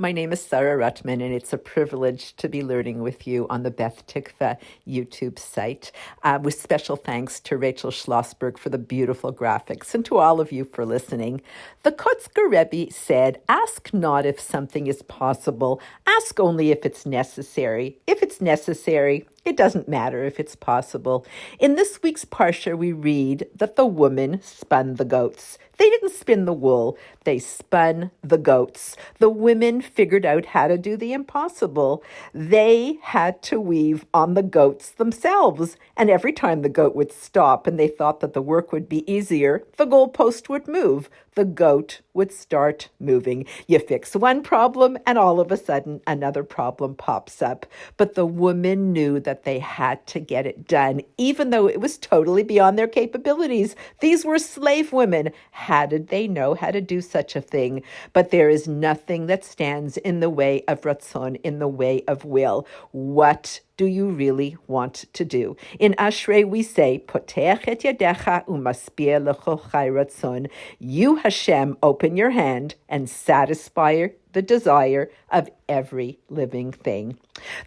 My name is Sarah Rutman, and it's a privilege to be learning with you on the Beth Tikva YouTube site, with special thanks to Rachel Schlossberg for the beautiful graphics and to all of you for listening. The Kotzker Rebbe said, "Ask not if something is possible, ask only if it's necessary. If it's necessary, it doesn't matter if it's possible." In this week's Parsha, we read that the woman spun the goats. They didn't spin the wool, they spun the goats. The women figured out how to do the impossible. They had to weave on the goats themselves. And every time the goat would stop and they thought that the work would be easier, the goalpost would move. The goat would start moving. You fix one problem and all of a sudden another problem pops up. But the women knew that they had to get it done, even though it was totally beyond their capabilities. These were slave women. How did they know how to do such a thing? But there is nothing that stands in the way of Ratzon, in the way of will. What do you really want to do? In Ashrei we say, Potech et yadecha umaspia lechochai ratzon. You, Hashem, open your hand and satisfy the desire of every living thing.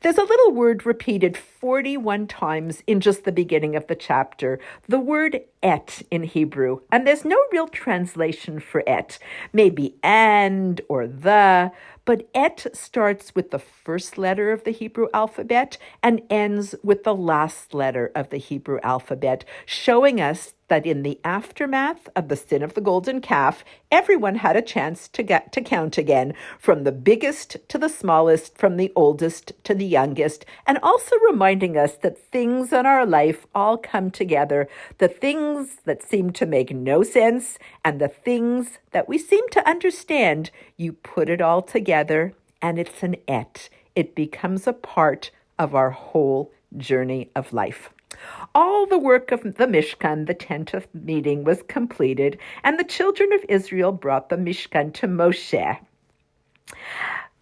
There's a little word repeated 41 times in just the beginning of the chapter, the word et in Hebrew, and there's no real translation for et, maybe and or the, but et starts with the first letter of the Hebrew alphabet and ends with the last letter of the Hebrew alphabet, showing us that in the aftermath of the sin of the golden calf, everyone had a chance to get to count again, from the biggest to the smallest, from the oldest to the youngest, and also reminding us that things in our life all come together, the things that seem to make no sense and the things that we seem to understand. You put it all together and it's an et. It becomes a part of our whole journey of life. All the work of the Mishkan, the tent of meeting, was completed, and the children of Israel brought the Mishkan to Moshe.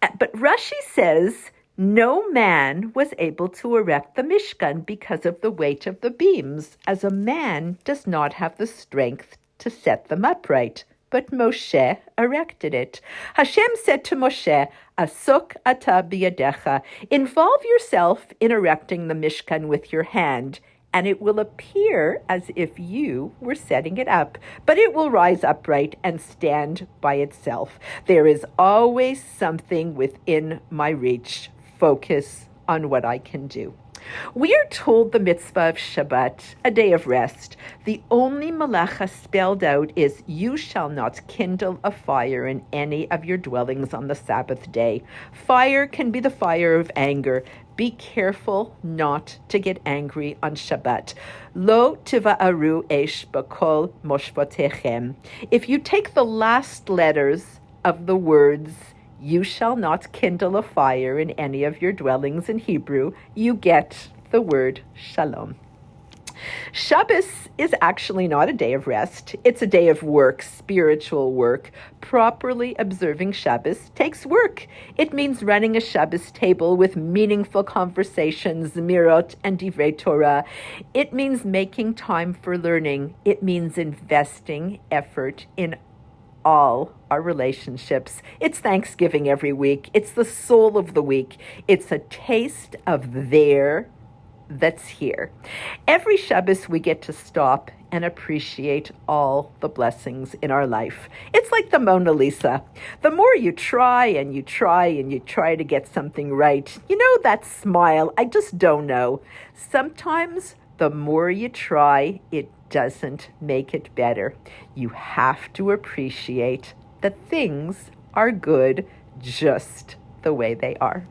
But Rashi says no man was able to erect the Mishkan because of the weight of the beams, as a man does not have the strength to set them upright. But Moshe erected it. Hashem said to Moshe, Asok ata biyadecha, involve yourself in erecting the Mishkan with your hand, and it will appear as if you were setting it up, but it will rise upright and stand by itself. There is always something within my reach. Focus on what I can do. We are told the mitzvah of Shabbat, a day of rest. The only malacha spelled out is, you shall not kindle a fire in any of your dwellings on the Sabbath day. Fire can be the fire of anger. Be careful not to get angry on Shabbat. Lo tiva'aru esh b'kol moshvotechem. If you take the last letters of the words, you shall not kindle a fire in any of your dwellings in Hebrew, you get the word shalom. Shabbos is actually not a day of rest. It's a day of work, spiritual work. Properly observing Shabbos takes work. It means running a Shabbos table with meaningful conversations, mirot, and divrei Torah. It means making time for learning. It means investing effort in all our relationships. It's Thanksgiving every week. It's the soul of the week. It's a taste of there that's here. Every Shabbos we get to stop and appreciate all the blessings in our life. It's like the Mona Lisa. The more you try and you try and you try to get something right, you know, that smile, I just don't know. Sometimes the more you try, it doesn't make it better. You have to appreciate that things are good just the way they are.